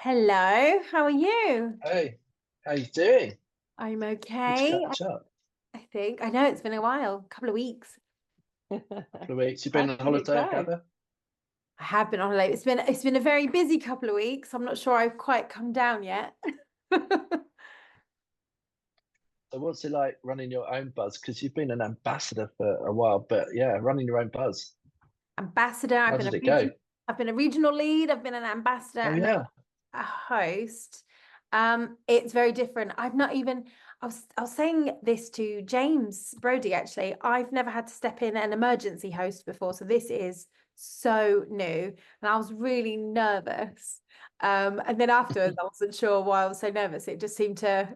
Hello, how are you? Hey, how you doing? I'm Good to okay. catch up. I think. I know it's been a while, a couple of weeks. Couple of weeks. You've How been on did it holiday, I go? gather. I have been on holiday. It's been a very busy couple of weeks. I'm not sure I've quite come down yet. So what's it like running your own buzz? Because you've been an ambassador for a while, but yeah, running your own buzz. Ambassador, How did it go? I've been a regional lead, I've been an ambassador Oh and now yeah. a host. It's very different. I was saying this to James Brody actually. I've never had to step in an emergency host before, so this is so new, and I was really nervous. And then afterwards, I wasn't sure why I was so nervous. It just seemed to,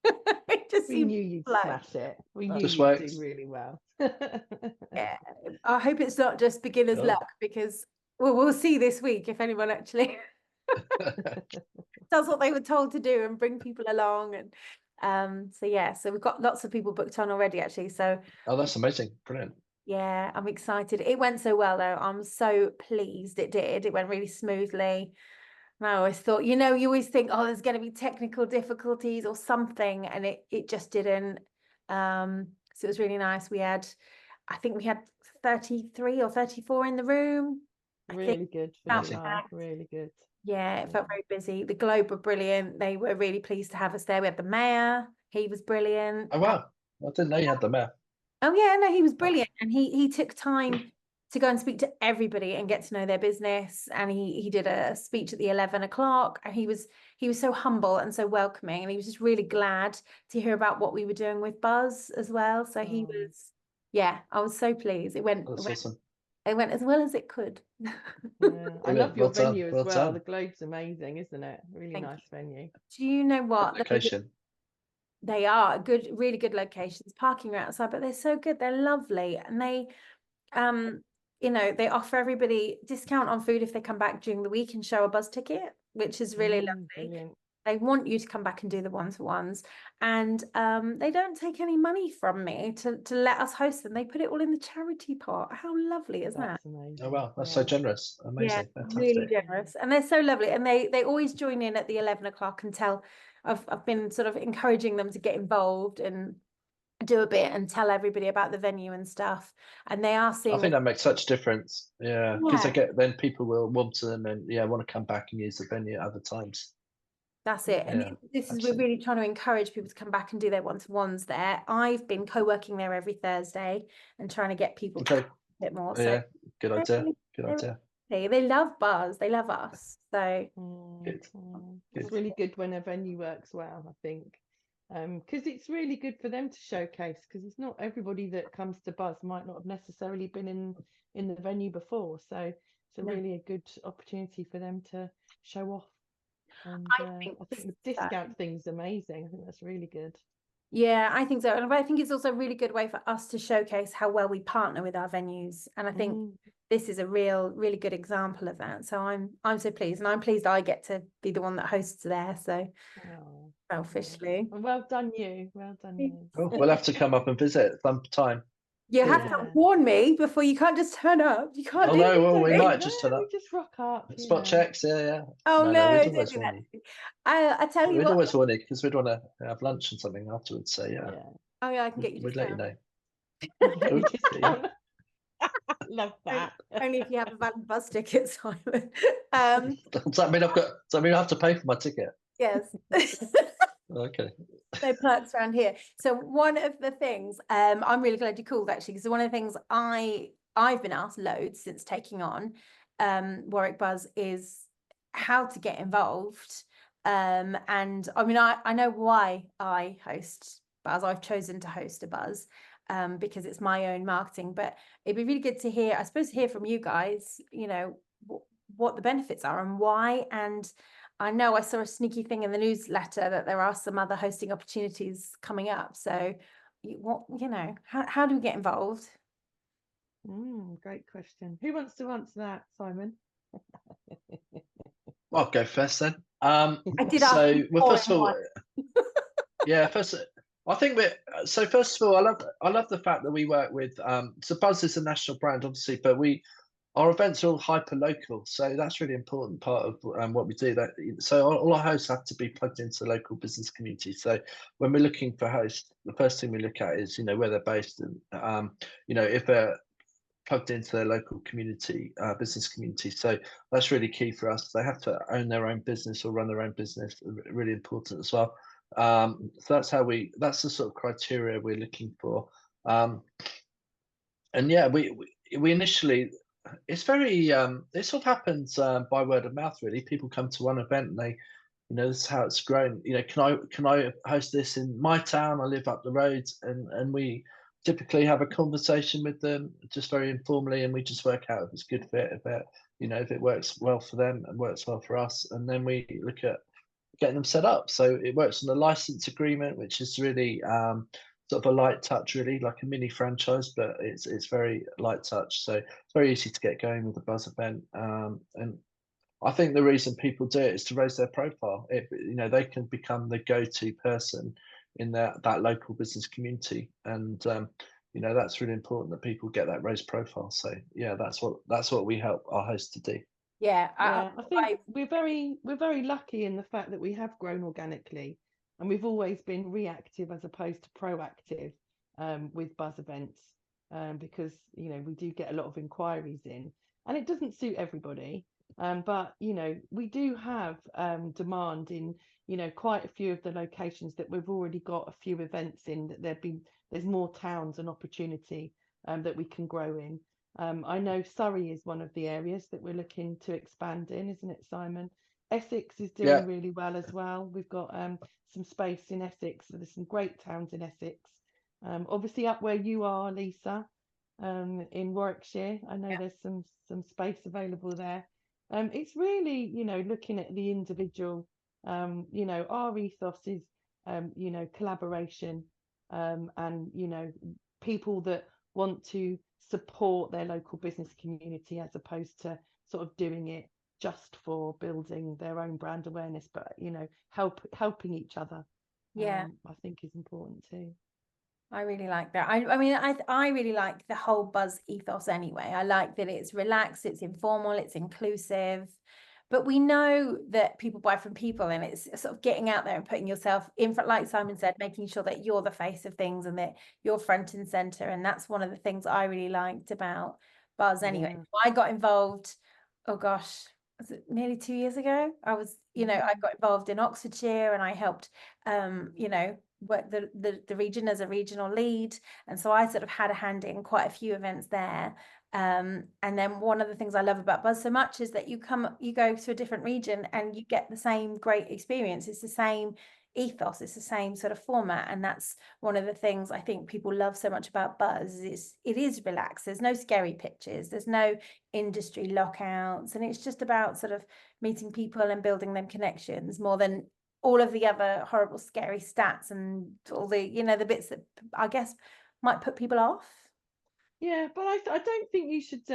it just We seemed knew to you'd flow. smash it. We knew Just you'd worked. do really well. Yeah, I hope it's not just beginner's Oh. luck because we'll see this week if anyone actually does what they were told to do and bring people along. And so yeah, so we've got lots of people booked on already actually. So Oh, that's amazing. Brilliant. yeah, I'm excited. It went so well though. I'm so pleased it did. It went really smoothly. And I always thought, you always think, oh, there's going to be technical difficulties or something, and it just didn't. So it was really nice. I think we had 33 or 34 in the room. I think Really good for about Amazing. July. that. Really good. Yeah, it felt very busy. The Globe were brilliant. They were really pleased to have us there. We had the mayor. He was brilliant. Oh wow. I didn't know you had the map. Oh yeah, no, he was brilliant, and he took time to go and speak to everybody and get to know their business. And he did a speech at the 11 o'clock, and he was so humble and so welcoming, and he was just really glad to hear about what we were doing with Buzz as well. So he Oh, was, yeah, I was so pleased. It went, That's awesome. it went as well as it could. yeah. I Brilliant. love your Well done. venue as Well well. done. The Globe's amazing, isn't it? Really Thank nice venue. Do you know what? Location. They are good, really good locations. Parking right outside, but they're so good. They're lovely, and um, they offer everybody discount on food if they come back during the week and show a Buzz ticket, which is really lovely. Brilliant. They want you to come back and do the one-to-ones, and they don't take any money from me to let us host them. They put it all in the charity pot. How lovely is that? That's amazing. Oh wow, that's Yeah. so generous. Yeah, Amazing. really Fantastic. generous, and they're so lovely, and they always join in at the 11 o'clock and tell. I've been sort of encouraging them to get involved and do a bit and tell everybody about the venue and stuff, and they are I seeing think that makes such a difference. Yeah, because yeah, then people will want to and yeah, want to come back and use the venue at other times. that's it. And Yeah, this is, we're absolutely. really trying to encourage people to come back and do their one-to-ones there. I've been co-working there every Thursday and trying to get people to Okay. come a bit more. So Yeah, good they're idea. really- Good they're idea. they love Buzz, they love us. So Good. It's Good. really good when a venue works well, I think. Because it's really good for them to showcase, because it's not everybody that comes to Buzz might not have necessarily been in the venue before. So it's No. really a good opportunity for them to show off. And I I think think the so. discount thing's amazing. I think that's really good. Yeah, I think so. And I think it's also a really good way for us to showcase how well we partner with our venues. And I think this is a really good example of that. So I'm so pleased, and I'm pleased I get to be the one that hosts there. So Oh, selfishly. well done you. Well done you. Cool. We'll have to come up and visit sometime. You have Yeah. to warn me before. You can't just turn up. You can't Oh do no, well we anything. might just turn No, up. we just rock up. Spot checks, yeah, yeah. Oh No, no, we'd don't always do warn you. that. I tell you We'd what. always warn you because we'd want to have lunch and something afterwards. So yeah, Yeah. Oh yeah, I can get you we'd let you discount. know. Get you Good. Yeah. discount. Love that. Only if you have a valid bus ticket, Simon. Does that mean I have to pay for my ticket? Yes. Okay. No perks around here. So one of the things, I'm really glad you called actually, because one of the things I've been asked loads since taking on Warwick Buzz is how to get involved. And I mean, I know why I host Buzz. I've chosen to host a Buzz because it's my own marketing, but it'd be really good to hear, I suppose, hear from you guys, what the benefits are and why. And I know I saw a sneaky thing in the newsletter that there are some other hosting opportunities coming up. So how do we get involved? Great question. Who wants to answer that, Simon? I'll go first then. I did ask So you well, four first in of all, one. yeah, first I think first of all, I love the fact that we work with so Buzz is a national brand, obviously, but we our events are all hyper local, so that's really important part of what we do. That so all our hosts have to be plugged into the local business community. So when we're looking for hosts, the first thing we look at is where they're based, and if they're plugged into their local community, business community. So that's really key for us. They have to own their own business or run their own business. Really important as well. So that's the sort of criteria we're looking for. And yeah, we initially, it's very it sort of happens by word of mouth really. People come to one event and they, this is how it's grown. Can I host this in my town? I live up the road, and we typically have a conversation with them just very informally, and we just work out if it's good fit, if it works well for them and works well for us, and then we look at getting them set up. So it works on a license agreement, which is really sort of a light touch, really like a mini franchise, but it's very light touch. So it's very easy to get going with the Buzz event. And I think the reason people do it is to raise their profile. They can become the go-to person in that local business community, and that's really important that people get that raised profile. So yeah, that's what we help our hosts to do. Yeah, I think we're very lucky in the fact that we have grown organically, and we've always been reactive as opposed to proactive with Buzz events, because we do get a lot of inquiries in, and it doesn't suit everybody. But we do have demand in quite a few of the locations that we've already got a few events in, that there's more towns and opportunity that we can grow in. I know Surrey is one of the areas that we're looking to expand in, isn't it, Simon? Essex is doing really well as well. We've got some space in Essex, so there's some great towns in Essex. Obviously up where you are, Lisa, in Warwickshire, I know there's some space available there. It's really, looking at the individual. Our ethos is, collaboration, and people that want to support their local business community, as opposed to sort of doing it just for building their own brand awareness, but helping each other. I think is important too. I really like that. I mean, I really like the whole Buzz ethos anyway. I like that it's relaxed, it's informal, it's inclusive. But we know that people buy from people, and it's sort of getting out there and putting yourself in front, like Simon said, making sure that you're the face of things and that you're front and center. And that's one of the things I really liked about Buzz anyway. I got involved, oh gosh, was it nearly 2 years ago? I got involved in Oxfordshire, and I helped, work the region as a regional lead. And so I sort of had a hand in quite a few events there. And then one of the things I love about Buzz so much is that you go to a different region and you get the same great experience. It's the same ethos, it's the same sort of format, and that's one of the things I think people love so much about Buzz. It is relaxed, there's no scary pitches, there's no industry lockouts, and it's just about sort of meeting people and building them connections more than all of the other horrible scary stats and all the the bits that I guess might put people off. Yeah, but I don't think you should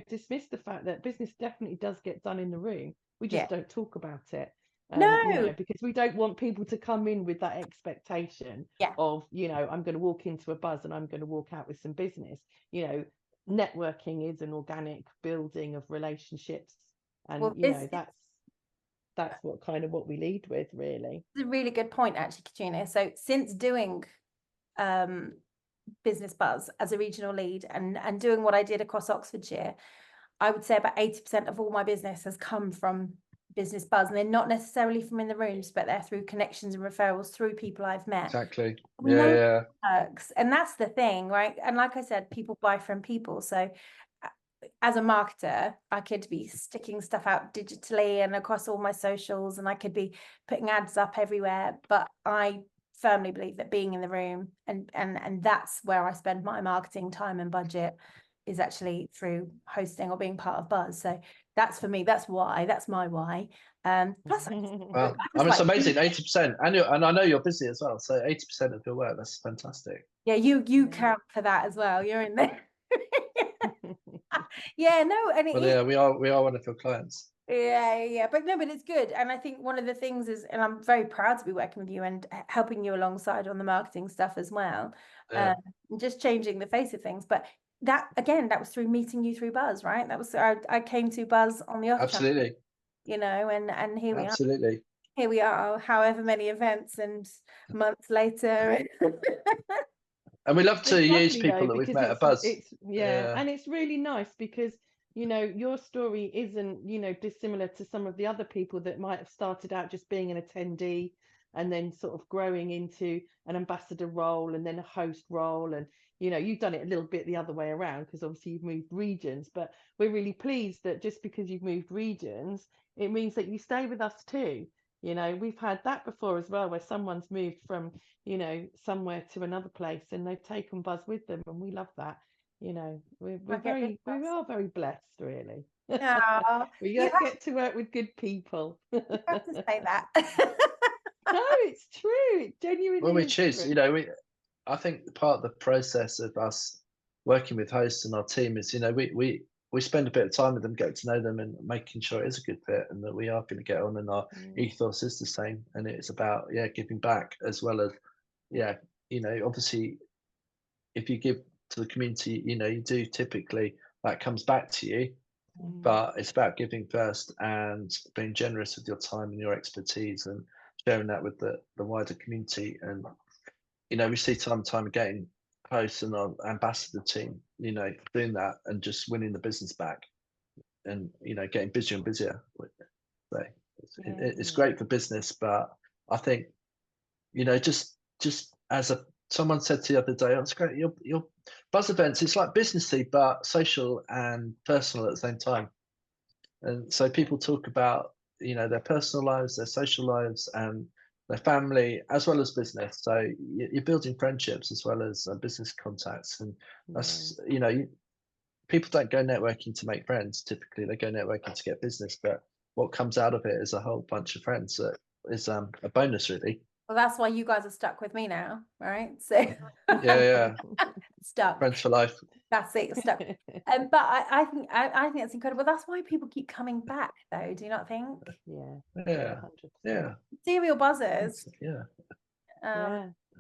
dismiss the fact that business definitely does get done in the room. We just don't talk about it. No, because we don't want people to come in with that expectation of, I'm going to walk into a Buzz and I'm going to walk out with some business. Networking is an organic building of relationships, and that's what we lead with, really. It's a really good point, actually, Katrina. So since doing Business Buzz as a regional lead and doing what I did across Oxfordshire, I would say about 80% of all my business has come from Business Buzz, and they're not necessarily from in the rooms, but they're through connections and referrals through people I've met. Exactly. We know it works, and that's the thing, right? And like I said, people buy from people. So as a marketer, I could be sticking stuff out digitally and across all my socials, and I could be putting ads up everywhere, but I firmly believe that being in the room and that's where I spend my marketing time and budget, is actually through hosting or being part of Buzz. So that's for me, that's my why. Plus wow. It's amazing, 80%, and I know you're busy as well, so 80% of your work, that's fantastic. Yeah, you count for that as well, you're in there. We are one of your clients. But it's good, and I think one of the things is, and I'm very proud to be working with you and helping you alongside on the marketing stuff as well, just changing the face of things. But that was through meeting you through Buzz, right? That was I came to Buzz on the off chance, Absolutely. you know, and here we are. Absolutely. Here we are, however many events and months later. And we love to It's use lovely, people though, that we've because met at Buzz. it's and it's really nice because, you know, your story isn't, you know, dissimilar to some of the other people that might have started out just being an attendee and then sort of growing into an ambassador role and then a host role. And, you know, you've done it a little bit the other way around because obviously you've moved regions, but we're really pleased that just because you've moved regions, it means that you stay with us too. You know, we've had that before as well, where someone's moved from, you know, somewhere to another place and they've taken Buzz with them, and we love that. You know, we are very blessed, really. Oh, We you get to work with good people. have to say that. No, it's true. It genuinely Well, we is choose, true. you know, I think part of the process of us working with hosts and our team is, you know, we spend a bit of time with them, get to know them, and making sure it is a good fit and that we are going to get on, and our ethos is the same, and it's about giving back as well as you know, obviously if you give to the community, you know, you do typically, that comes back to you, but it's about giving first and being generous with your time and your expertise and sharing that with the wider community. And you know, we see time and time again hosts and our ambassador team, you know, doing that and just winning the business back, and you know, getting busier and busier. So it's great for business, but I think, you know, just as someone said the other day, oh, it's great. Your Buzz events, it's like businessy but social and personal at the same time. And so people talk about, you know, their personal lives, their social lives, and their family, as well as business. So you're building friendships as well as business contacts, and that's, you know, people don't go networking to make friends. Typically, they go networking to get business. But what comes out of it is a whole bunch of friends. That is a bonus, really. Well, that's why you guys are stuck with me now, right? So Yeah. stuck. Friends for life. That's it, stuck. But I think that's incredible. That's why people keep coming back, though. Do you not think? Yeah. 100%. Serial buzzers. Yeah.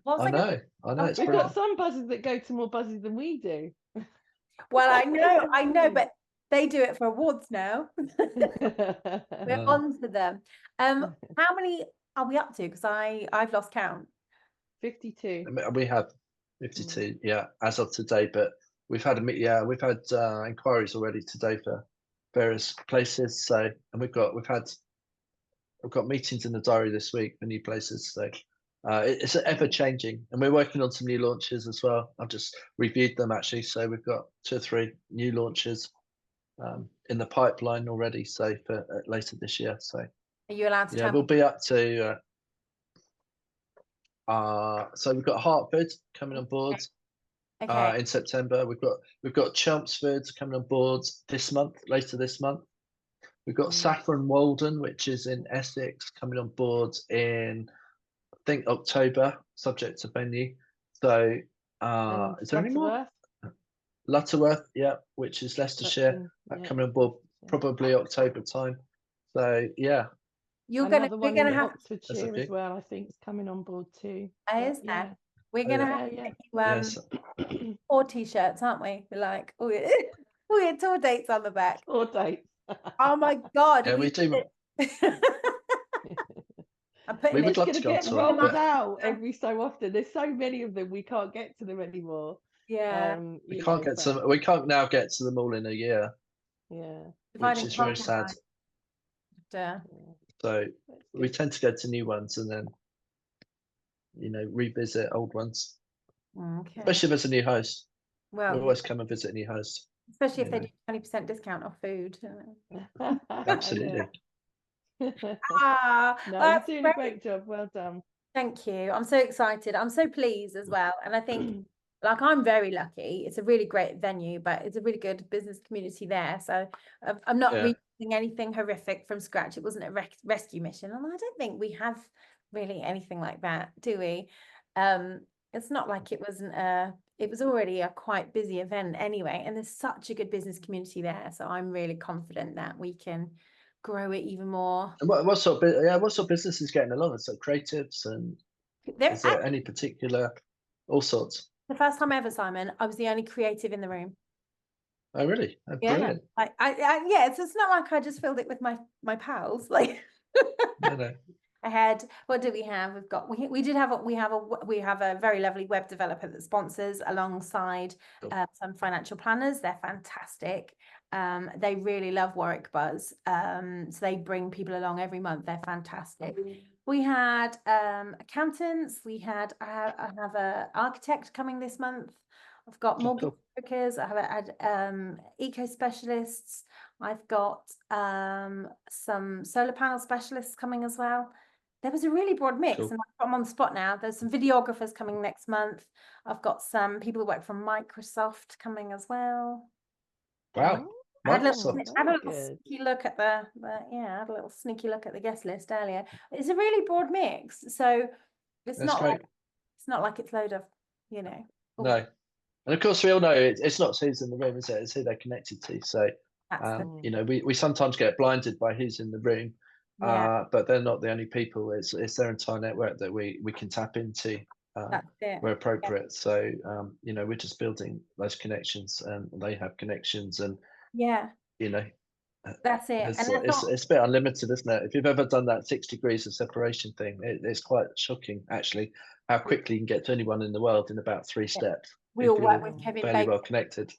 What's I like know. It's We've brilliant. got some buzzers that go to more buzzes than we do. well, I know, but they do it for awards now. We're on to them. How many are we up to? Because I've lost count. 52. We have 52, as of today. But we've had inquiries already today for various places. So, and we've got meetings in the diary this week for new places. So it's ever changing, and we're working on some new launches as well. I've just reviewed them actually. So we've got 2 or 3 new launches in the pipeline already. So for later this year. So Are you allowed to tell we'll me? be up to. So we've got Hartford coming on board in September. We've got Chelmsford coming on board later this month. We've got Saffron Walden, which is in Essex, coming on board in, I think, October, subject to venue. So is there any more? Lutterworth, which is Leicestershire, coming on board probably October time. So we're gonna have Oxfordshire as well. I think is coming on board too. Is that? We're gonna have to get you 4 t-shirts, aren't we? We're like, oh yeah, tour dates on the back. Tour dates. Oh my god. Yeah, we do. I'm putting We would love going to to go get on tour, rolled out every so often. There's so many of them, we can't get to them anymore. Yeah. We can't now get to them all in a year. Yeah. Which is very sad. So we tend to go to new ones and then, revisit old ones. Okay. Especially if there's a new host. Well, we always come and visit a new host. Especially if they do 20% discount off food. Absolutely. No, you're doing a great job. Well done. Thank you. I'm so excited. I'm so pleased as well. And I think, I'm very lucky. It's a really great venue, but it's a really good business community there. So I'm not reading anything horrific from scratch. It wasn't a rescue mission. And I don't think we have really anything like that, do we? It's not like it wasn't it was already a quite busy event anyway. And there's such a good business community there. So I'm really confident that we can grow it even more. And what sort of business is getting along? So creatives, and is there any particular, all sorts? The first time ever, Simon, I was the only creative in the room. Oh, really? Oh, Yeah, brilliant. yeah, it's not like I just filled it with my pals. Like No. I had, what do we have? We have a very lovely web developer that sponsors alongside Cool. some financial planners. They're fantastic. They really love Warwick Buzz. So they bring people along every month. They're fantastic. We had accountants. I have a architect coming this month. I've got mortgage Cool. brokers. I have had eco specialists. I've got some solar panel specialists coming as well. There was a really broad mix, Cool. and I'm on the spot now. There's some videographers coming next month. I've got some people who work from Microsoft coming as well. Wow. I had a Microsoft. little sneaky look at I had a little sneaky look at the guest list earlier. It's a really broad mix, so it's That's not great. like it's load of, you know. No. And of course, we all know it's not who's in the room, is it? It's who they're connected to. So, you know, we sometimes get blinded by who's in the room, Yeah, but they're not the only people. It's their entire network that we can tap into that's it. where appropriate. So, you know, we're just building those connections, and they have connections, and Yeah, you know, that's it. And I thought, it's a bit unlimited, isn't it? If you've ever done that 6 degrees of separation thing, it's quite shocking actually how quickly you can get to anyone in the world in about 3 steps. we If all work you're with Kevin fairly Bacon. well connected.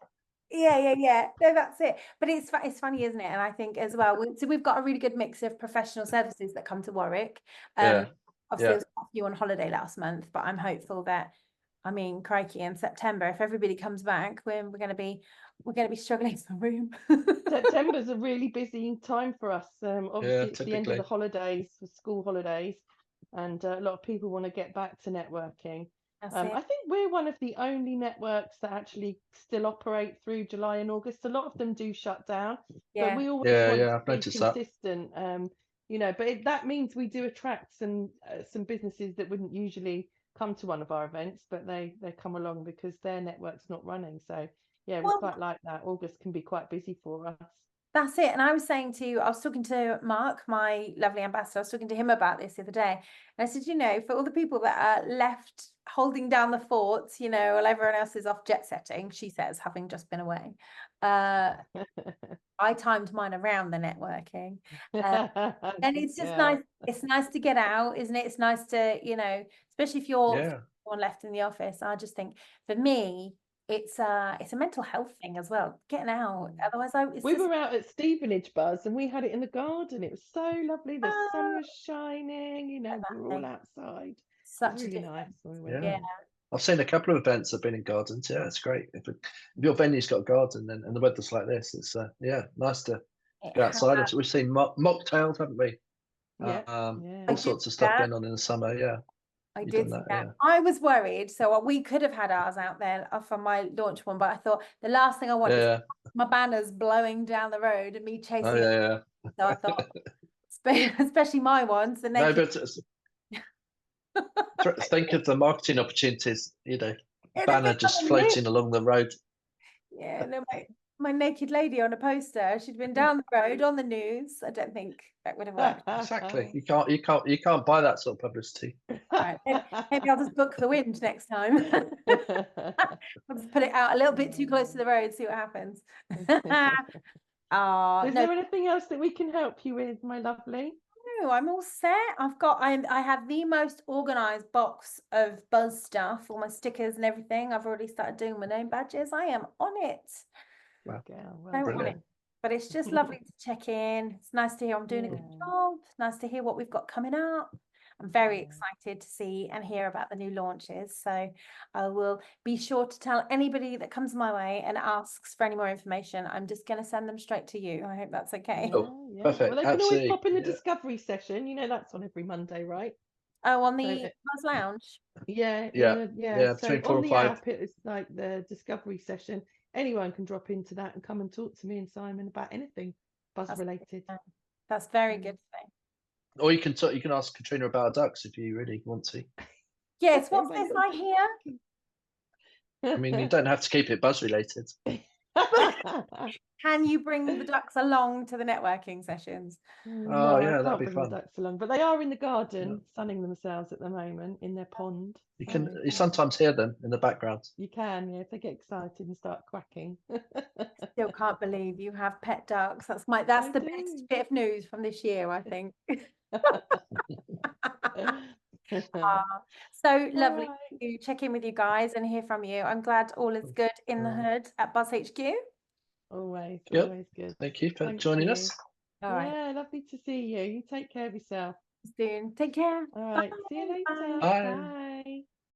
Yeah. No, that's it. But it's funny, isn't it? And I think as well, so we've got a really good mix of professional services that come to Warwick. Yeah. Obviously, there was a few on holiday last month, but I'm hopeful that, I mean, crikey, in September, if everybody comes back, we're going to be struggling for room. September's a really busy time for us. Obviously, it's the end of the typically. holidays, for school holidays, and a lot of people want to get back to networking. That's I it. think we're one of the only networks that actually still operate through July and August. A lot of them do shut down, but we always want to I've be noticed that. consistent. You know, but that means we do attract some businesses that wouldn't usually come to one of our events, but they come along because their network's not running. So yeah, we Well, quite like that. August can be quite busy for us. that's it. And I was talking to Mark, my lovely ambassador, I was talking to him about this the other day. And I said, you know, for all the people that are left holding down the fort, you know, while everyone else is off jet setting, she says, having just been away, I timed mine around the networking. And it's just nice. It's nice to get out, isn't it? It's nice to, you know, especially if you're one left in the office. I just think for me, it's a mental health thing as well, getting out. Otherwise, we were out at Stevenage Buzz and we had it in the garden. It was so lovely. The sun was shining, you know, we were all outside. Such it was really nice. Yeah. I've seen a couple of events that have been in gardens. Yeah, it's great. If your venue's got a garden and the weather's like this, it's nice to go outside. We've seen mocktails, haven't we? All sorts of stuff going on in the summer. Yeah. I did see that. I was worried, so we could have had ours out there for my launch one, but I thought the last thing I want is my banners blowing down the road and me chasing it. So I thought, especially my ones, the naked. No, but think of the marketing opportunities. You know, banner just floating along the road. Yeah, no, my naked lady on a poster. She'd been down the road on the news. I don't think that would have worked. Exactly. You can't buy that sort of publicity. Right. Maybe I'll just book the wind next time. I'll just put it out a little bit too close to the road, see what happens. Is there anything else that we can help you with, my lovely? No, I'm all set. I have the most organized box of Buzz stuff, all my stickers and everything. I've already started doing my name badges. I am on it. Wow. But it's just lovely to check in. It's nice to hear I'm doing a good job. It's nice to hear what we've got coming up. I'm very excited to see and hear about the new launches. So I will be sure to tell anybody that comes my way and asks for any more information. I'm just going to send them straight to you. I hope that's okay. Perfect. Well, they can always pop in the discovery session. You know, that's on every Monday, right? Oh, on the Buzz Lounge? Yeah. So on the app, it's like the discovery session. Anyone can drop into that and come and talk to me and Simon about anything Buzz related. That's very good thing. Or you can ask Katrina about ducks if you really want to. Yes, what's this I hear? I mean, you don't have to keep it Buzz related. But Can you bring the ducks along to the networking sessions? No, I yeah, that'd can't be bring the fun. ducks along, but they are in the garden sunning themselves at the moment in their pond. You So, can yeah. you sometimes hear them in the background. You can, yeah, if they get excited and start quacking. Still can't believe you have pet ducks. That's I the do. best bit of news from this year, I think. So lovely Right. to check in with you guys and hear from you. I'm glad all is good in the hood at Buzz HQ. Always, Yep. always good. Thank you for Thank joining you. us. All right, Yeah, lovely to see you. You take care of yourself. soon. Take care. All right, see you Bye. later. Bye. Bye. Bye.